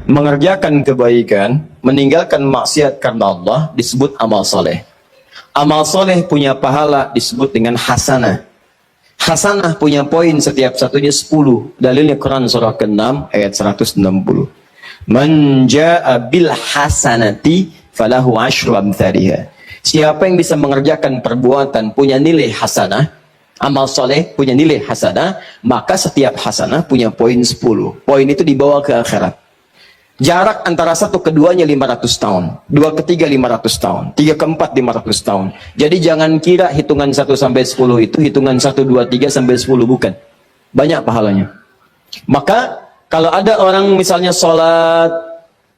mengerjakan kebaikan, meninggalkan maksiat karena Allah disebut amal soleh. Amal soleh punya pahala disebut dengan hasanah. Hasanah punya poin setiap satunya 10. Dalilnya Quran surah ke-6 ayat 160. Man jaa bil hasanati falahu asyru amthaliha. Siapa yang bisa mengerjakan perbuatan punya nilai hasanah, amal soleh punya nilai hasanah, maka setiap hasanah punya poin 10. Poin itu dibawa ke akhirat. Jarak antara satu keduanya 500 tahun, dua ketiga 500 tahun, tiga keempat 500 tahun. Jadi jangan kira hitungan 1 sampai 10 itu hitungan 1, 2, 3 sampai 10, bukan. Banyak pahalanya. Maka kalau ada orang misalnya sholat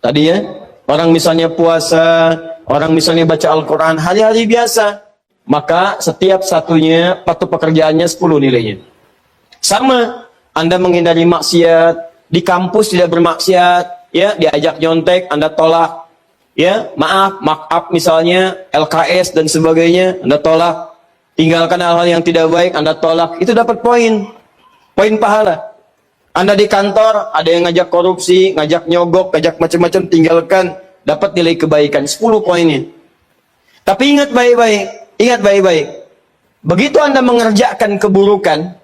tadi ya, orang misalnya puasa, orang misalnya baca Al-Quran hari-hari biasa, maka setiap satunya patuh pekerjaannya 10 nilainya. Sama, Anda menghindari maksiat, di kampus tidak bermaksiat, ya, diajak nyontek, Anda tolak, ya, maaf misalnya, LKS dan sebagainya, Anda tolak, tinggalkan hal-hal yang tidak baik, Anda tolak, itu dapat poin pahala. Anda di kantor, ada yang ngajak korupsi, ngajak nyogok, ngajak macam-macam, tinggalkan, dapat nilai kebaikan, 10 poinnya. Tapi ingat baik-baik, begitu Anda mengerjakan keburukan,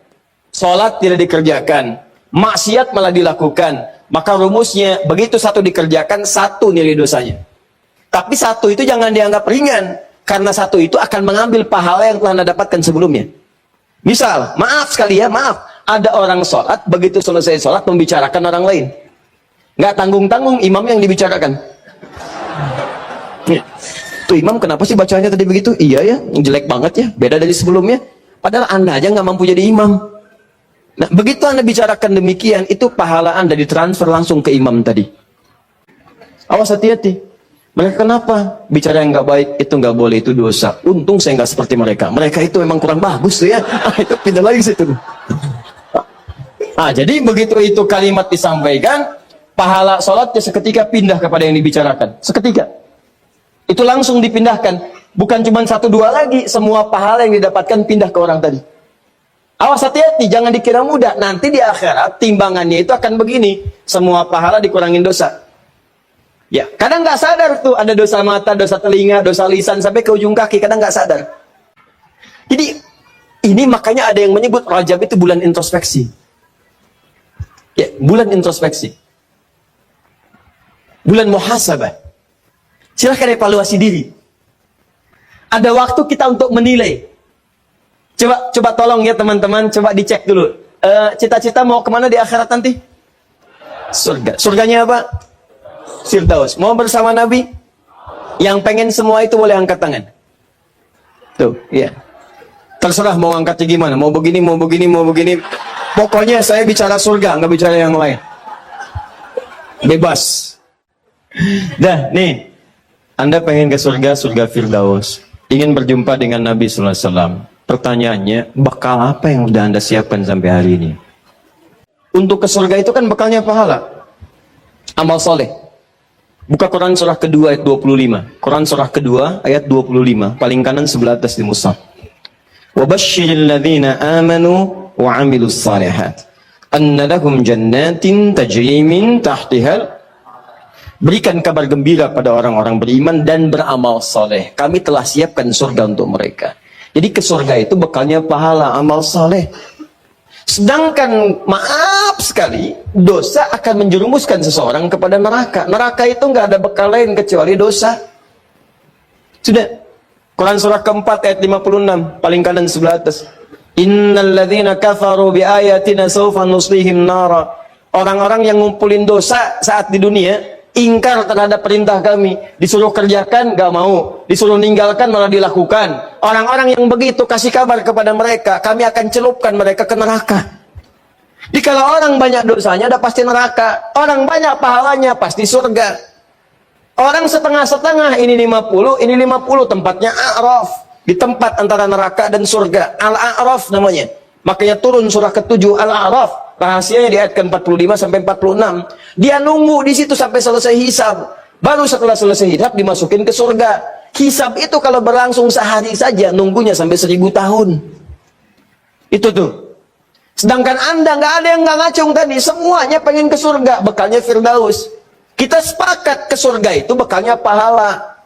sholat tidak dikerjakan, maksiat malah dilakukan, maka rumusnya, begitu satu dikerjakan, 1 nilai dosanya. Tapi 1 itu jangan dianggap ringan, karena 1 itu akan mengambil pahala yang telah Anda dapatkan sebelumnya. Misal, maaf sekali ya, ada orang sholat, begitu selesai sholat, membicarakan orang lain. Nggak tanggung-tanggung, imam yang dibicarakan. Tuh imam kenapa sih bacanya tadi begitu? Iya ya, jelek banget ya, beda dari sebelumnya. Padahal Anda aja nggak mampu jadi imam. Nah, begitu Anda bicarakan demikian, itu pahala Anda ditransfer langsung ke imam tadi. Awas, hati-hati. Mereka kenapa? Bicara yang nggak baik, itu nggak boleh, itu dosa. Untung saya nggak seperti mereka. Mereka itu memang kurang bagus tuh ya. Itu pindah lagi situ. Jadi begitu itu kalimat disampaikan, pahala sholatnya seketika pindah kepada yang dibicarakan. Seketika. Itu langsung dipindahkan. Bukan cuma 1, 2 lagi, semua pahala yang didapatkan pindah ke orang tadi. Awas, hati-hati, jangan dikira mudah. Nanti di akhirat timbangannya itu akan begini, semua pahala dikurangin dosa. Ya, kadang nggak sadar tuh, ada dosa mata, dosa telinga, dosa lisan sampai ke ujung kaki, kadang nggak sadar. Jadi ini makanya ada yang menyebut Rajab itu bulan introspeksi. Ya, bulan introspeksi, bulan muhasabah. Silahkan evaluasi diri. Ada waktu kita untuk menilai. Coba tolong ya teman-teman, coba dicek dulu. Cita-cita mau kemana di akhirat nanti? Surga. Surganya apa? Firdaus. Mau bersama Nabi? Yang pengen semua itu boleh angkat tangan. Tuh, ya. Terserah mau angkatnya gimana. Mau begini, mau begini, mau begini. Pokoknya saya bicara surga, nggak bicara yang lain. Bebas. Dah, nih. Anda pengen ke surga, surga Firdaus. Ingin berjumpa dengan Nabi sallallahu alaihi wasallam. Pertanyaannya, bekal apa yang sudah Anda siapkan sampai hari ini? Untuk ke surga itu kan bekalnya pahala. Amal soleh. Buka Quran surah kedua ayat 25. Quran surah kedua ayat 25. Paling kanan sebelah atas di mushaf. وَبَشِّرِ الَّذِينَ آمَنُوا وَعَمِلُوا الصَّالِحَاتِ أَنَّ لَهُمْ جَنَّاتٍ تَجْرِي مِنْ تَحْتِهَا. Berikan kabar gembira pada orang-orang beriman dan beramal soleh. Kami telah siapkan surga untuk mereka. Jadi ke surga itu bekalnya pahala, amal soleh. Sedangkan maaf sekali, dosa akan menjerumuskan seseorang kepada neraka. Neraka itu nggak ada bekal lain kecuali dosa. Sudah. Quran surah keempat ayat 56, paling kanan sebelah atas. Innal ladzina kafaru bi ayatina sawfa nuslihim nara. Orang-orang yang ngumpulin dosa saat di dunia, ingkar terhadap perintah kami, disuruh kerjakan gak mau, disuruh ninggalkan malah dilakukan. Orang-orang yang begitu kasih kabar kepada mereka, kami akan celupkan mereka ke neraka. Jadi kalau orang banyak dosanya udah pasti neraka, orang banyak pahalanya pasti surga. Orang setengah-setengah, ini 50, ini 50, tempatnya A'raf, di tempat antara neraka dan surga. Al-A'raf namanya. Makanya turun surah ke-7 Al-A'raf. Rahasianya di ayat ke-45 sampai 46. Dia nunggu di situ sampai selesai hisab. Baru setelah selesai hisab dimasukin ke surga. Hisab itu kalau berlangsung sehari saja, nunggunya sampai 1000 tahun. Itu tuh. Sedangkan Anda nggak ada yang nggak ngacung tadi, semuanya pengen ke surga, bekalnya Firdaus. Kita sepakat ke surga itu bekalnya pahala.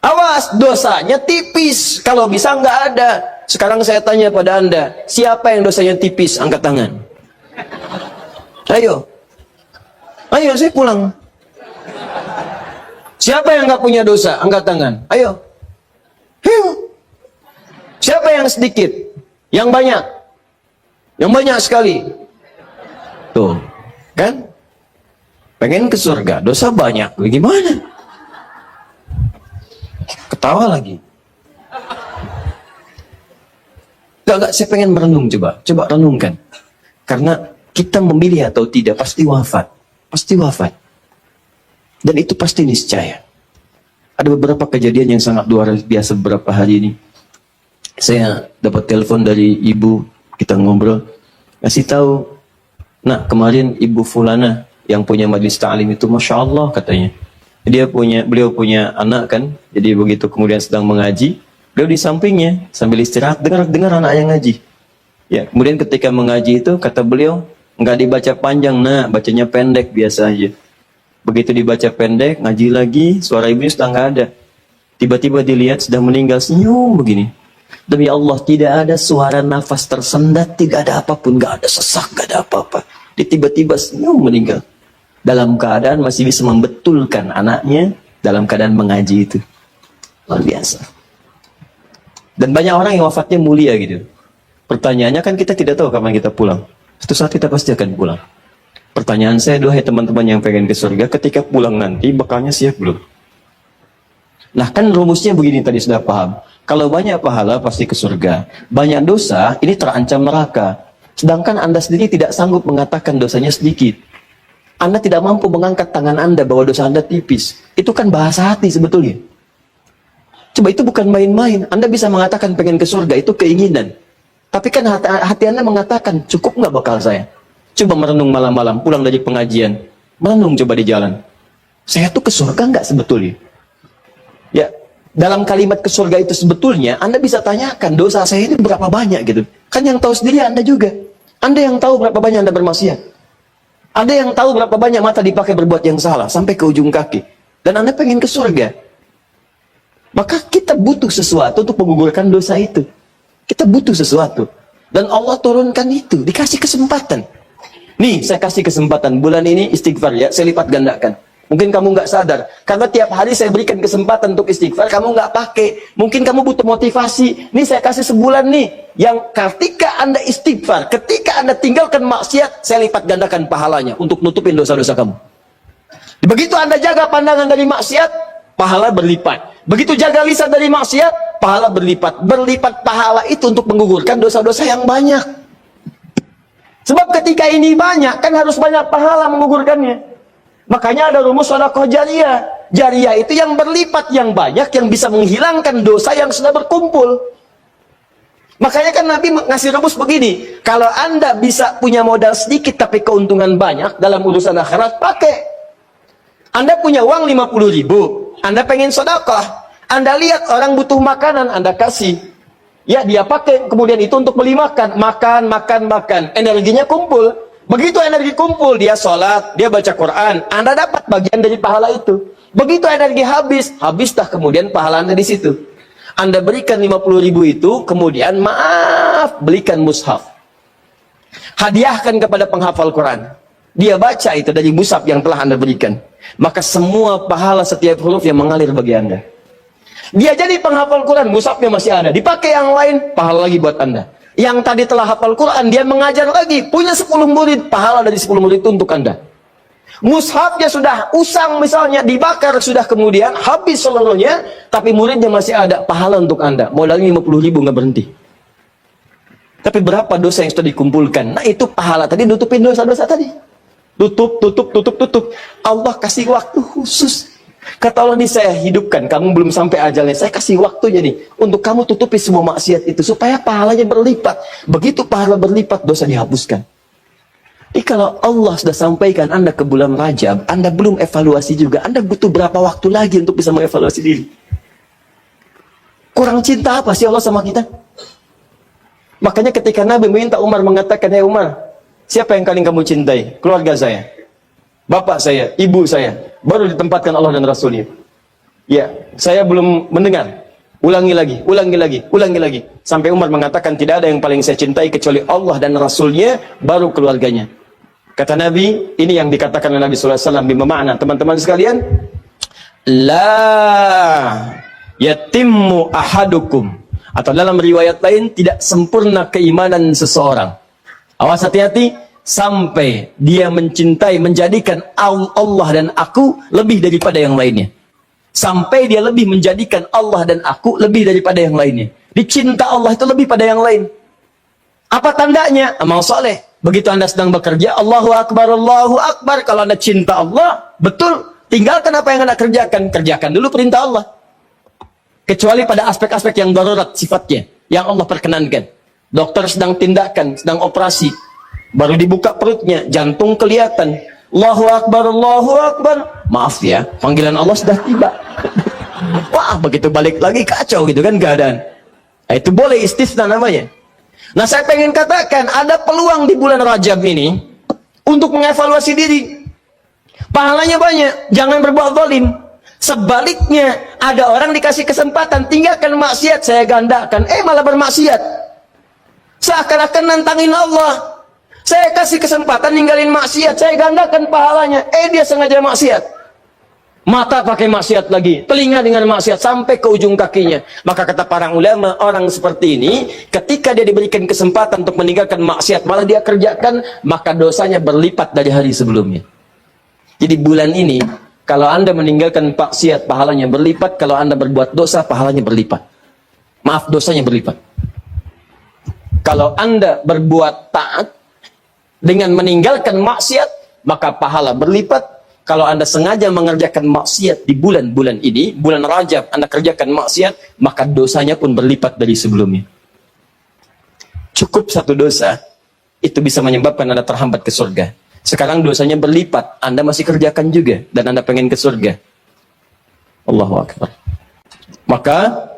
Awas, dosanya tipis. Kalau bisa nggak ada. Sekarang saya tanya pada Anda, siapa yang dosanya tipis? Angkat tangan. Ayo. Ayo, saya pulang. Siapa yang nggak punya dosa? Angkat tangan. Ayo. Ayo. Siapa yang sedikit? Yang banyak? Yang banyak sekali. Tuh, kan? Pengen ke surga, dosa banyak, bagaimana? Ketawa lagi. Enggak, saya pengen merenung, coba renungkan. Karena kita memilih atau tidak, pasti wafat. Pasti wafat. Dan itu pasti niscaya. Ada beberapa kejadian yang sangat luar biasa beberapa hari ini. Saya dapat telepon dari ibu, kita ngobrol, ngasih tahu, nah kemarin ibu fulana yang punya majlis ta'lim itu, Masya Allah katanya. Beliau punya anak kan, jadi begitu kemudian sedang mengaji, beliau di sampingnya sambil istirahat dengar anaknya ngaji. Ya, kemudian ketika mengaji itu kata beliau nggak dibaca panjang, nah bacanya pendek biasa aja. Begitu dibaca pendek, ngaji lagi, suara ibunya sudah nggak ada. Tiba-tiba dilihat sudah meninggal, senyum begini. Demi Allah, tidak ada suara nafas tersendat, tidak ada apapun, nggak ada sesak, nggak ada apa-apa. Dia tiba-tiba senyum meninggal. Dalam keadaan masih bisa membetulkan anaknya dalam keadaan mengaji itu. Luar biasa. Dan banyak orang yang wafatnya mulia gitu. Pertanyaannya kan kita tidak tahu kapan kita pulang. Suatu saat kita pasti akan pulang. Pertanyaan saya, duhai teman-teman yang pengen ke surga, ketika pulang nanti bekalnya siap belum? Nah kan rumusnya begini tadi sudah paham. Kalau banyak pahala pasti ke surga. Banyak dosa ini terancam neraka. Sedangkan Anda sendiri tidak sanggup mengatakan dosanya sedikit. Anda tidak mampu mengangkat tangan Anda bahwa dosa Anda tipis. Itu kan bahasa hati sebetulnya. Coba itu bukan main-main. Anda bisa mengatakan pengen ke surga, itu keinginan. Tapi kan hati Anda mengatakan, cukup nggak bakal saya? Coba merenung malam-malam, pulang dari pengajian. Merenung coba di jalan. Saya tuh ke surga nggak sebetulnya? Ya, dalam kalimat ke surga itu sebetulnya, Anda bisa tanyakan, dosa saya ini berapa banyak gitu. Kan yang tahu sendiri Anda juga. Anda yang tahu berapa banyak Anda bermaksiat. Ada yang tahu berapa banyak mata dipakai berbuat yang salah sampai ke ujung kaki. Dan Anda pengen ke surga. Maka kita butuh sesuatu untuk menggugurkan dosa itu. Kita butuh sesuatu. Dan Allah turunkan itu, dikasih kesempatan. Nih, saya kasih kesempatan bulan ini istighfar ya, saya lipat gandakan. Mungkin kamu nggak sadar, karena tiap hari saya berikan kesempatan untuk istighfar, kamu nggak pakai. Mungkin kamu butuh motivasi. Nih saya kasih sebulan nih, yang ketika Anda istighfar, ketika Anda tinggalkan maksiat, saya lipat gandakan pahalanya untuk nutupin dosa-dosa kamu. Begitu Anda jaga pandangan dari maksiat, pahala berlipat. Begitu jaga lisan dari maksiat, pahala berlipat. Berlipat pahala itu untuk menggugurkan dosa-dosa yang banyak. Sebab ketika ini banyak, kan harus banyak pahala menggugurkannya. Makanya ada rumus sedekah jariyah. Jariyah itu yang berlipat, yang banyak, yang bisa menghilangkan dosa yang sudah berkumpul. Makanya kan Nabi ngasih rumus begini, kalau Anda bisa punya modal sedikit tapi keuntungan banyak dalam urusan akhirat, pakai. Anda punya uang 50.000, Anda pengen sedekah. Anda lihat orang butuh makanan, Anda kasih. Ya, dia pakai kemudian itu untuk beli makan. Makan. Energinya kumpul. Begitu energi kumpul, dia sholat, dia baca Quran, Anda dapat bagian dari pahala itu. Begitu energi habislah kemudian pahala Anda di situ. Anda berikan 50.000 itu, kemudian belikan mushaf. Hadiahkan kepada penghafal Quran. Dia baca itu dari mushaf yang telah Anda berikan. Maka semua pahala setiap huruf yang mengalir bagi Anda. Dia jadi penghafal Quran, mushafnya masih ada. Dipakai yang lain, pahala lagi buat Anda. Yang tadi telah hafal Quran, dia mengajar lagi, punya 10 murid, pahala dari 10 murid itu untuk Anda. Mushafnya sudah usang misalnya, dibakar sudah kemudian, habis seluruhnya, tapi muridnya masih ada, pahala untuk Anda. Modalnya 50.000 nggak berhenti. Tapi berapa dosa yang sudah dikumpulkan? Nah itu pahala tadi, nutupin dosa-dosa tadi. Tutup. Allah kasih waktu khusus. Kata Allah, nih saya hidupkan, kamu belum sampai ajalnya, saya kasih waktunya nih, untuk kamu tutupi semua maksiat itu, supaya pahalanya berlipat. Begitu pahala berlipat, dosa dihapuskan. Jadi kalau Allah sudah sampaikan Anda ke bulan Rajab, Anda belum evaluasi juga, Anda butuh berapa waktu lagi untuk bisa mengevaluasi diri? Kurang cinta apa sih Allah sama kita? Makanya ketika Nabi minta Umar mengatakan, "Hei Umar, siapa yang paling kamu cintai? Keluarga saya, bapak saya, ibu saya." baru ditempatkan Allah dan Rasulnya. Ya, saya belum mendengar. Ulangi lagi, ulangi lagi, ulangi lagi. Sampai Umar mengatakan tidak ada yang paling saya cintai kecuali Allah dan Rasulnya, baru keluarganya. Kata Nabi, ini yang dikatakan oleh Nabi SAW bermakna, teman-teman sekalian, la yatimmu ahadukum, atau dalam riwayat lain, tidak sempurna keimanan seseorang. Awas, hati-hati, sampai dia mencintai, menjadikan Allah dan aku lebih daripada yang lainnya. Sampai dia lebih menjadikan Allah dan aku lebih daripada yang lainnya. Dicinta Allah itu lebih pada yang lain. Apa tandanya? Amal soleh. Begitu Anda sedang bekerja, Allahu Akbar, Allahu Akbar. Kalau Anda cinta Allah, betul. Tinggalkan apa yang Anda kerjakan. Kerjakan dulu perintah Allah. Kecuali pada aspek-aspek yang darurat sifatnya. Yang Allah perkenankan. Dokter sedang tindakan, sedang operasi. Baru dibuka perutnya, jantung kelihatan. Allahu Akbar, Allahu Akbar. Maaf ya, panggilan Allah sudah tiba. Wah, begitu balik lagi kacau gitu kan keadaan. Nah, itu boleh istisna namanya. Nah, saya pengen katakan, ada peluang di bulan Rajab ini untuk mengevaluasi diri. Pahalanya banyak, jangan berbuat zalim. Sebaliknya, ada orang dikasih kesempatan, tinggalkan maksiat, saya gandakan, malah bermaksiat. Seakan-akan nantangin Allah. Saya kasih kesempatan ninggalin maksiat, saya gandakan pahalanya. Dia sengaja maksiat. Mata pakai maksiat lagi, telinga dengan maksiat sampai ke ujung kakinya. Maka kata para ulama, orang seperti ini ketika dia diberikan kesempatan untuk meninggalkan maksiat, malah dia kerjakan, maka dosanya berlipat dari hari sebelumnya. Jadi bulan ini, kalau Anda meninggalkan maksiat, pahalanya berlipat. Kalau Anda berbuat dosa, pahalanya berlipat. Maaf, dosanya berlipat. Kalau Anda berbuat taat dengan meninggalkan maksiat, maka pahala berlipat. Kalau Anda sengaja mengerjakan maksiat di bulan-bulan ini, bulan Rajab, Anda kerjakan maksiat, maka dosanya pun berlipat dari sebelumnya. Cukup satu dosa, itu bisa menyebabkan Anda terhambat ke surga. Sekarang dosanya berlipat, Anda masih kerjakan juga, dan Anda pengen ke surga. Allahu Akbar. Maka,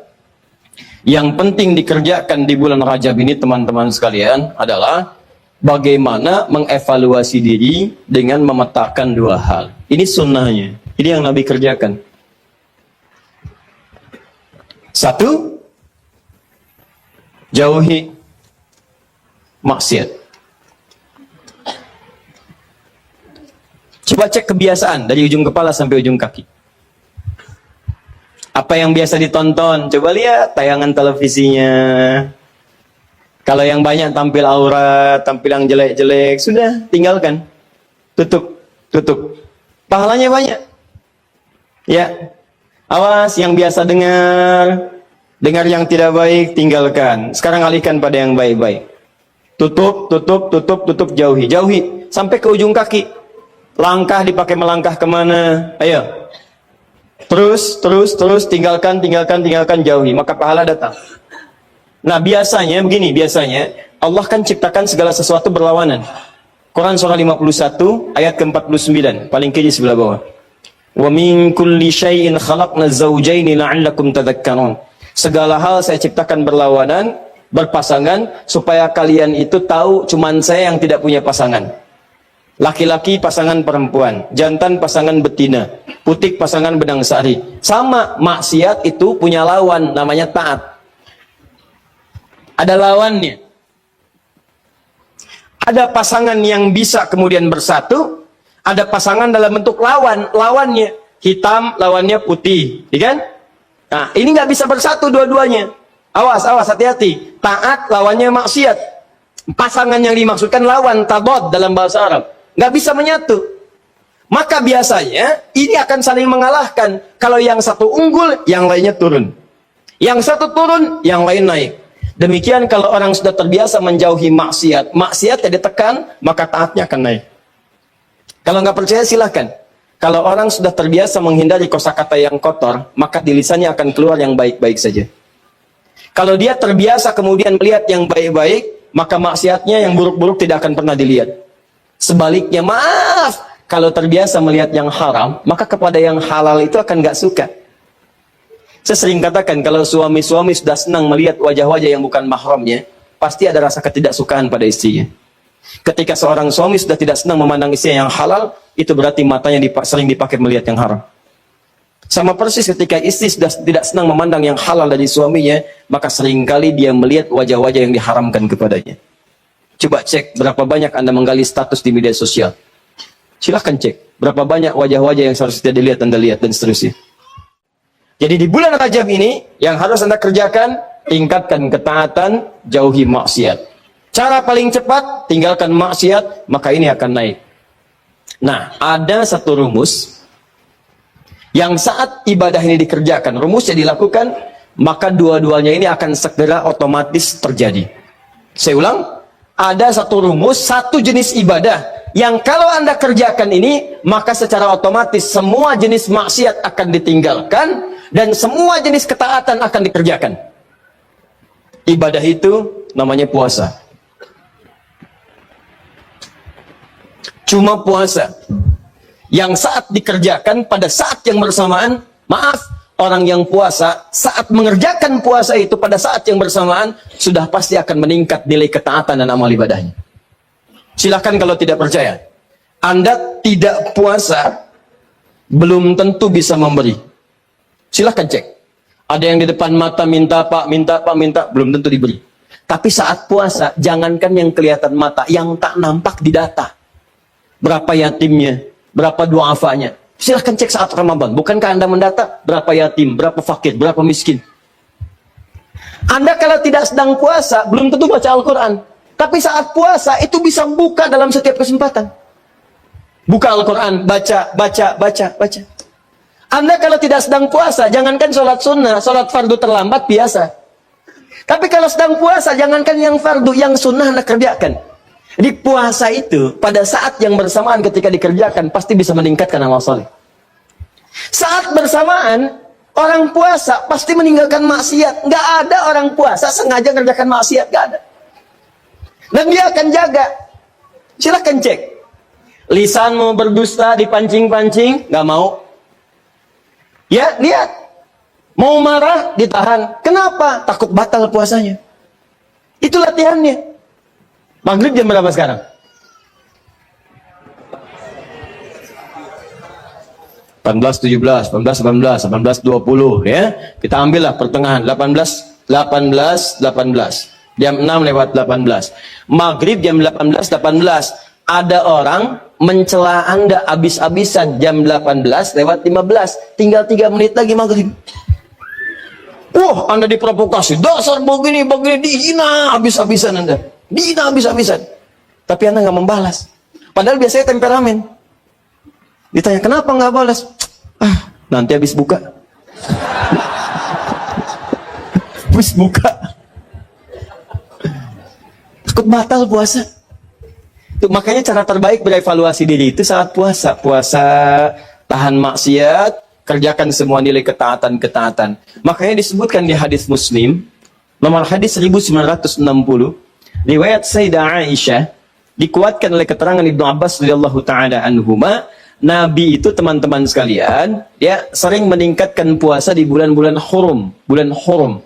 yang penting dikerjakan di bulan Rajab ini, teman-teman sekalian, adalah bagaimana mengevaluasi diri dengan memetakan dua hal. Ini sunnahnya. Ini yang Nabi kerjakan. Satu, jauhi maksiat. Coba cek kebiasaan dari ujung kepala sampai ujung kaki. Apa yang biasa ditonton? Coba lihat tayangan televisinya. Kalau yang banyak tampil aurat, tampil yang jelek-jelek, sudah tinggalkan. Tutup, tutup. Pahalanya banyak. Ya. Awas yang biasa dengar yang tidak baik, tinggalkan. Sekarang alihkan pada yang baik-baik. Tutup, tutup, tutup, tutup, jauhi. Jauhi sampai ke ujung kaki. Langkah dipakai melangkah kemana? Ayo. Terus, tinggalkan, jauhi. Maka pahala datang. Nah, biasanya begini, Allah kan ciptakan segala sesuatu berlawanan. Quran surah 51 ayat ke-49, paling kiri sebelah bawah. Wa min kulli syai'in khalaqna zawjaini la'allakum tadhakkarun. Segala hal saya ciptakan berlawanan, berpasangan, supaya kalian itu tahu cuman saya yang tidak punya pasangan. Laki-laki pasangan perempuan, jantan pasangan betina, putik pasangan benang sari. Sama, maksiat itu punya lawan, namanya taat. Ada lawannya. Ada pasangan yang bisa kemudian bersatu, ada pasangan dalam bentuk lawannya hitam, lawannya putih, ya kan? Nah, ini nggak bisa bersatu dua-duanya. Awas, hati-hati. Taat lawannya maksiat. Pasangan yang dimaksudkan lawan, tabod dalam bahasa Arab. Nggak bisa menyatu. Maka biasanya ini akan saling mengalahkan. Kalau yang satu unggul, yang lainnya turun. Yang satu turun, yang lain naik. Demikian kalau orang sudah terbiasa menjauhi maksiatnya ditekan, maka taatnya akan naik. Kalau nggak percaya silahkan. Kalau orang sudah terbiasa menghindari kosakata yang kotor, maka di lisannya akan keluar yang baik-baik saja. Kalau dia terbiasa kemudian melihat yang baik-baik, maka maksiatnya yang buruk-buruk tidak akan pernah dilihat. Sebaliknya, maaf, kalau terbiasa melihat yang haram, maka kepada yang halal itu akan nggak suka. Saya sering katakan, kalau suami-suami sudah senang melihat wajah-wajah yang bukan mahramnya, pasti ada rasa ketidaksukaan pada istrinya. Ketika seorang suami sudah tidak senang memandang istri yang halal, itu berarti matanya sering dipakai melihat yang haram. Sama persis ketika istri sudah tidak senang memandang yang halal dari suaminya, maka seringkali dia melihat wajah-wajah yang diharamkan kepadanya. Coba cek berapa banyak Anda menggali status di media sosial. Silahkan cek berapa banyak wajah-wajah yang seharusnya dilihat Anda lihat, dan seterusnya. Jadi di bulan Rajab ini, yang harus Anda kerjakan, tingkatkan ketaatan, jauhi maksiat. Cara paling cepat, tinggalkan maksiat, maka ini akan naik. Nah, ada satu rumus, yang saat ibadah ini dikerjakan, rumusnya dilakukan, maka dua-duanya ini akan segera otomatis terjadi. Saya ulang, ada satu rumus, satu jenis ibadah, yang kalau Anda kerjakan ini, maka secara otomatis semua jenis maksiat akan ditinggalkan, dan semua jenis ketaatan akan dikerjakan. Ibadah itu namanya puasa. Cuma puasa yang saat dikerjakan pada saat yang bersamaan, maaf, orang yang puasa saat mengerjakan puasa itu pada saat yang bersamaan sudah pasti akan meningkat nilai ketaatan dan amal ibadahnya. Silahkan kalau tidak percaya, Anda tidak puasa belum tentu bisa memberi. Silahkan cek. Ada yang di depan mata minta pak, minta pak, minta, belum tentu diberi. Tapi saat puasa, jangankan yang kelihatan mata, yang tak nampak di data. Berapa yatimnya, berapa du'afanya. Silahkan cek saat Ramadan. Bukankah Anda mendata berapa yatim, berapa fakir, berapa miskin. Anda kalau tidak sedang puasa, belum tentu baca Al-Quran. Tapi saat puasa, itu bisa buka dalam setiap kesempatan. Buka Al-Quran, baca. Anda kalau tidak sedang puasa, jangankan sholat sunnah, sholat fardu terlambat biasa. Tapi kalau sedang puasa, jangankan yang fardu, yang sunnah Anda kerjakan. Di puasa itu, pada saat yang bersamaan ketika dikerjakan, pasti bisa meningkatkan amal soleh. Saat bersamaan, orang puasa pasti meninggalkan maksiat. Nggak ada orang puasa sengaja mengerjakan maksiat, nggak ada. Dan dia akan jaga. Silahkan cek. Lisan mau berdusta, dipancing-pancing, nggak mau. Ya, lihat. Mau marah, ditahan. Kenapa? Takut batal puasanya. Itu latihannya. Maghrib jam berapa sekarang? Delapan 17, 18, 18, 20 ya. Kita ambillah pertengahan 18. Jam 6 lewat 18. Maghrib jam 18. Ada orang mencela Anda habis-habisan jam 18 lewat 15. Tinggal 3 menit lagi maghrib. Wah, Anda diprovokasi. Dasar begini, dihina habis-habisan Anda. Dihina habis-habisan. Tapi Anda nggak membalas. Padahal biasanya temperamen. Ditanya, kenapa nggak balas? Nanti habis buka. Habis buka. Takut batal puasa. Tuh, makanya cara terbaik berevaluasi diri itu saat puasa. Puasa, tahan maksiat, kerjakan semua nilai ketaatan-ketaatan. Makanya disebutkan di hadis Muslim, nomor hadis 1960, riwayat Sayyidah Aisyah, dikuatkan oleh keterangan Ibnu Abbas radhiyallahu taala anhuma, Nabi itu teman-teman sekalian, ya sering meningkatkan puasa di bulan-bulan hurum, bulan hurum,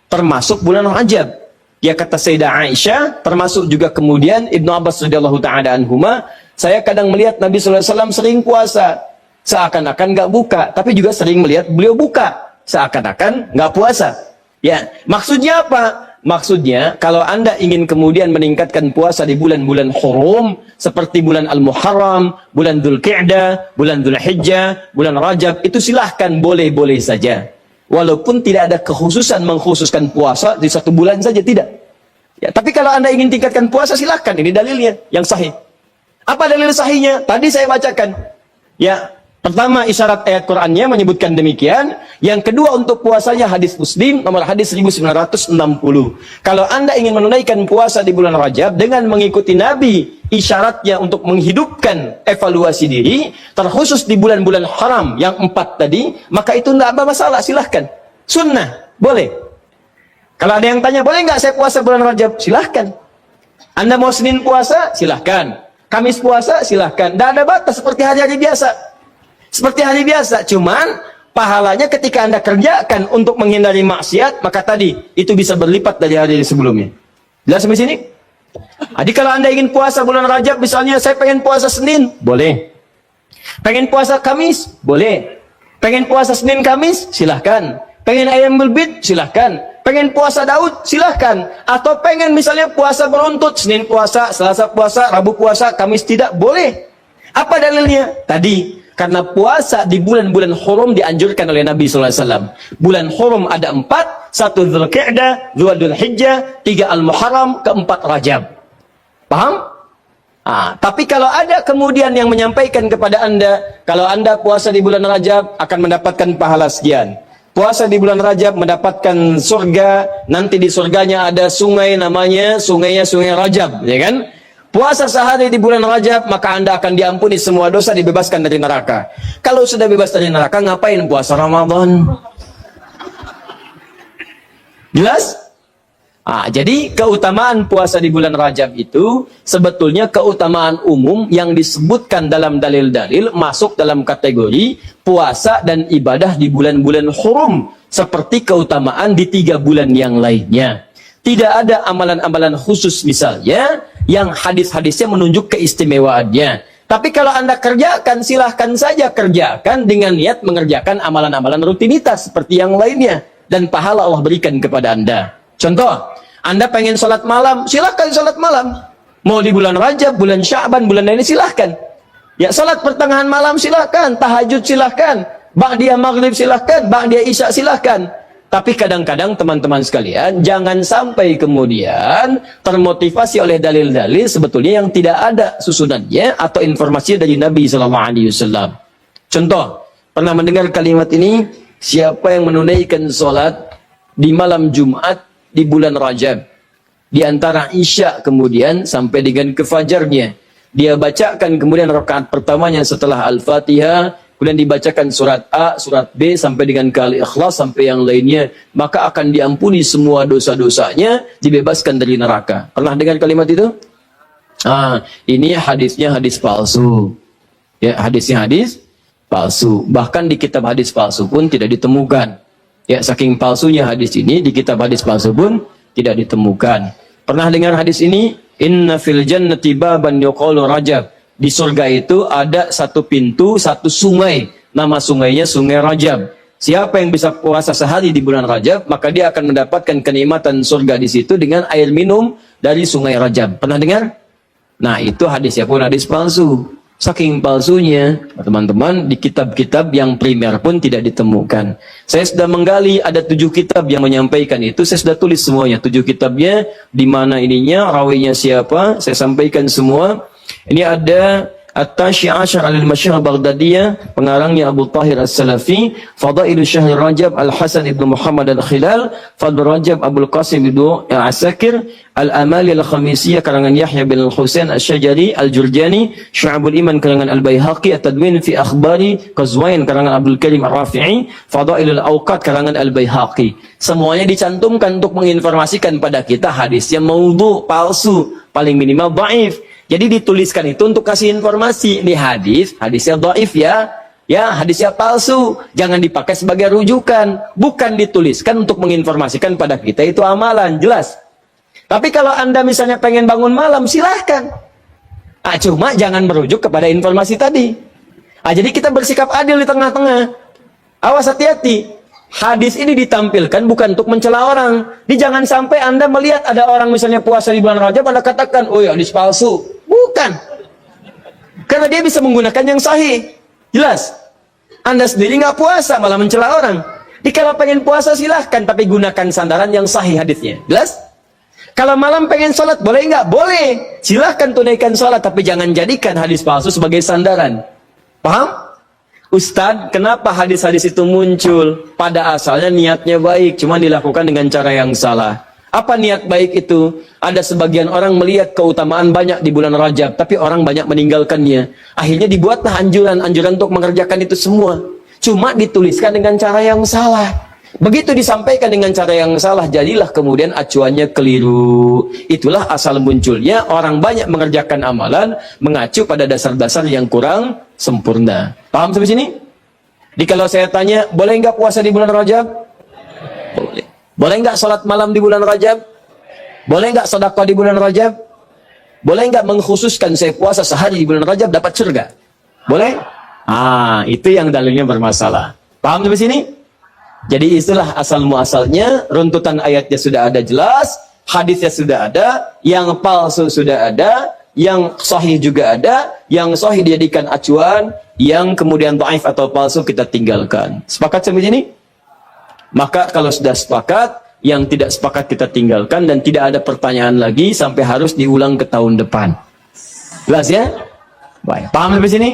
termasuk bulan Rajab. Ya kata Sayyidah Aisyah, termasuk juga kemudian Ibnu Abbas radhiyallahu taala anhuma, saya kadang melihat Nabi sallallahu alaihi wasallam sering puasa, seakan-akan nggak buka, tapi juga sering melihat beliau buka, seakan-akan nggak puasa. Ya, maksudnya apa? Maksudnya, kalau Anda ingin kemudian meningkatkan puasa di bulan-bulan hurum, seperti bulan Al-Muharram, bulan Dzulqa'dah, bulan Dzulhijjah, bulan Rajab, itu silahkan, boleh-boleh saja. Walaupun tidak ada kekhususan mengkhususkan puasa di satu bulan saja, tidak. Ya, tapi kalau Anda ingin tingkatkan puasa, silahkan. Ini dalilnya yang sahih. Apa dalil sahihnya? Tadi saya bacakan. Ya, pertama, isyarat ayat Qur'annya menyebutkan demikian. Yang kedua, untuk puasanya hadis Muslim nomor hadis 1960. Kalau Anda ingin menunaikan puasa di bulan Rajab dengan mengikuti Nabi, isyaratnya untuk menghidupkan evaluasi diri, terkhusus di bulan-bulan haram yang 4 tadi, maka itu tidak ada masalah, silahkan. Sunnah, boleh. Kalau ada yang tanya, boleh nggak saya puasa bulan Rajab? Silahkan. Anda mau Senin puasa? Silahkan. Kamis puasa? Silahkan. Tidak ada batas, seperti hari-hari biasa. Seperti hari biasa, cuman pahalanya ketika Anda kerjakan untuk menghindari maksiat, maka tadi itu bisa berlipat dari hari sebelumnya. Jelas sampai sini? Jadi kalau Anda ingin puasa bulan Rajab, misalnya saya pengen puasa Senin, boleh. Pengen puasa Kamis, boleh. Pengen puasa Senin Kamis, silahkan. Pengen ayam bid, silahkan. Pengen puasa Daud, silahkan. Atau pengen misalnya puasa beruntut, Senin puasa, Selasa puasa, Rabu puasa, Kamis tidak, boleh. Apa dalilnya? Tadi, karena puasa di bulan-bulan hurum dianjurkan oleh Nabi SAW. Bulan hurum ada 4, 1 Dzulqa'dah, 2 Dzulhijjah, 3 Al-Muharram, 4 Rajab. Paham? Tapi kalau ada kemudian yang menyampaikan kepada Anda, kalau Anda puasa di bulan Rajab akan mendapatkan pahala sekian. Puasa di bulan Rajab mendapatkan surga, nanti di surganya ada sungai namanya sungainya Sungai Rajab, ya kan? Puasa sehari di bulan Rajab maka Anda akan diampuni semua dosa, dibebaskan dari neraka. Kalau sudah bebas dari neraka, ngapain puasa Ramadan? Jelas? Jadi keutamaan puasa di bulan Rajab itu sebetulnya keutamaan umum yang disebutkan dalam dalil-dalil masuk dalam kategori puasa dan ibadah di bulan-bulan hurum seperti keutamaan di 3 bulan yang lainnya. Tidak ada amalan-amalan khusus misalnya yang hadis-hadisnya menunjuk keistimewaannya. Tapi kalau Anda kerjakan, silahkan saja kerjakan dengan niat mengerjakan amalan-amalan rutinitas seperti yang lainnya. Dan pahala Allah berikan kepada Anda. Contoh, Anda pengen sholat malam, silahkan sholat malam. Mau di bulan Rajab, bulan Sya'ban, bulan lainnya silahkan. Ya, sholat pertengahan malam silahkan, tahajud silahkan, ba'diyah maghrib silahkan, ba'diyah isya silahkan. Tapi kadang-kadang teman-teman sekalian, jangan sampai kemudian termotivasi oleh dalil-dalil sebetulnya yang tidak ada susunannya atau informasi dari Nabi SAW. Contoh, pernah mendengar kalimat ini, siapa yang menunaikan sholat di malam Jumat di bulan Rajab, di antara isya kemudian sampai dengan ke fajarnya, dia bacakan kemudian rakaat pertamanya setelah Al-Fatihah, kemudian dibacakan surat A, surat B sampai dengan Al-Ikhlas sampai yang lainnya, maka akan diampuni semua dosa-dosanya, dibebaskan dari neraka. Pernah dengar kalimat itu? Ini hadisnya hadis palsu. Ya, hadisnya hadis palsu. Bahkan di kitab hadis palsu pun tidak ditemukan. Ya, saking palsunya hadis ini, di kitab hadis palsu pun tidak ditemukan. Pernah dengar hadis ini? Inna fil jannati baban yuqalu Rajab. Di surga itu ada satu pintu, satu sungai. Nama sungainya Sungai Rajab. Siapa yang bisa puasa sehari di bulan Rajab, maka dia akan mendapatkan kenikmatan surga di situ dengan air minum dari Sungai Rajab. Pernah dengar? Nah, itu hadisnya pun hadis palsu. Saking palsunya, teman-teman, di kitab-kitab yang primer pun tidak ditemukan. Saya sudah menggali, ada 7 kitab yang menyampaikan itu. Saya sudah tulis semuanya, 7 kitabnya, di mana ininya, rawinya siapa, saya sampaikan semua. Ini ada At-Tashi'ashar al-Masyar Baghdadiyah, pengarangnya Abu Tahir As-Salafi, Fadailu Syahr Rajab Al-Hasan ibn Muhammad Al-Khilal, Fadl Rajab Abul Qasim ibn Asakir, Al-Amali Al-Khamisiyah karangan Yahya bin Al-Husain Al-Syajari, Al-Jurjani, Syu'abul Iman karangan Al-Bayhaqi, At-Tadwin fi Akhbari Qazwain karangan Abdul Karim Ar-Rafi'i, Fadailul Awqat karangan Al-Bayhaqi. Semuanya dicantumkan untuk menginformasikan pada kita hadis yang maudhu, palsu, paling minimal dhaif. Jadi dituliskan itu untuk kasih informasi. Ini hadisnya dhaif ya. Ya, hadisnya palsu. Jangan dipakai sebagai rujukan. Bukan dituliskan untuk menginformasikan pada kita itu amalan. Jelas. Tapi kalau Anda misalnya pengen bangun malam, silahkan. Cuma jangan merujuk kepada informasi tadi. Jadi kita bersikap adil di tengah-tengah. Awas, hati-hati. Hadis ini ditampilkan bukan untuk mencela orang. Jangan sampai Anda melihat ada orang misalnya puasa di bulan Rajab, Anda katakan, oh ya, hadis palsu. Bukan. Karena dia bisa menggunakan yang sahih. Jelas. Anda sendiri nggak puasa, malah mencela orang. Kalau pengen puasa silahkan, tapi gunakan sandaran yang sahih hadisnya. Jelas? Kalau malam pengen sholat, boleh nggak? Boleh. Silahkan tunaikan sholat, tapi jangan jadikan hadis palsu sebagai sandaran. Paham? Ustadz, kenapa hadis-hadis itu muncul? Pada asalnya niatnya baik, cuma dilakukan dengan cara yang salah. Apa niat baik itu? Ada sebagian orang melihat keutamaan banyak di bulan Rajab, tapi orang banyak meninggalkannya. Akhirnya dibuatlah anjuran untuk mengerjakan itu semua. Cuma dituliskan dengan cara yang salah. Begitu disampaikan dengan cara yang salah, jadilah kemudian acuannya keliru. Itulah asal munculnya orang banyak mengerjakan amalan mengacu pada dasar-dasar yang kurang sempurna. Paham sampai sini? Kalau saya tanya, boleh nggak puasa di bulan Rajab? Boleh. Boleh nggak sholat malam di bulan Rajab? Boleh nggak sedekah di bulan Rajab? Boleh nggak mengkhususkan saya puasa sehari di bulan Rajab dapat surga? Boleh? Itu yang dalilnya bermasalah. Paham sampai sini? Jadi itulah asal muasalnya, runtutan ayatnya sudah ada jelas, hadisnya sudah ada, yang palsu sudah ada, yang sahih juga ada, yang sahih dijadikan acuan, yang kemudian dhaif atau palsu kita tinggalkan. Sepakat sampai sini? Maka kalau sudah sepakat, yang tidak sepakat kita tinggalkan dan tidak ada pertanyaan lagi sampai harus diulang ke tahun depan. Jelas ya? Baik. Paham sampai sini?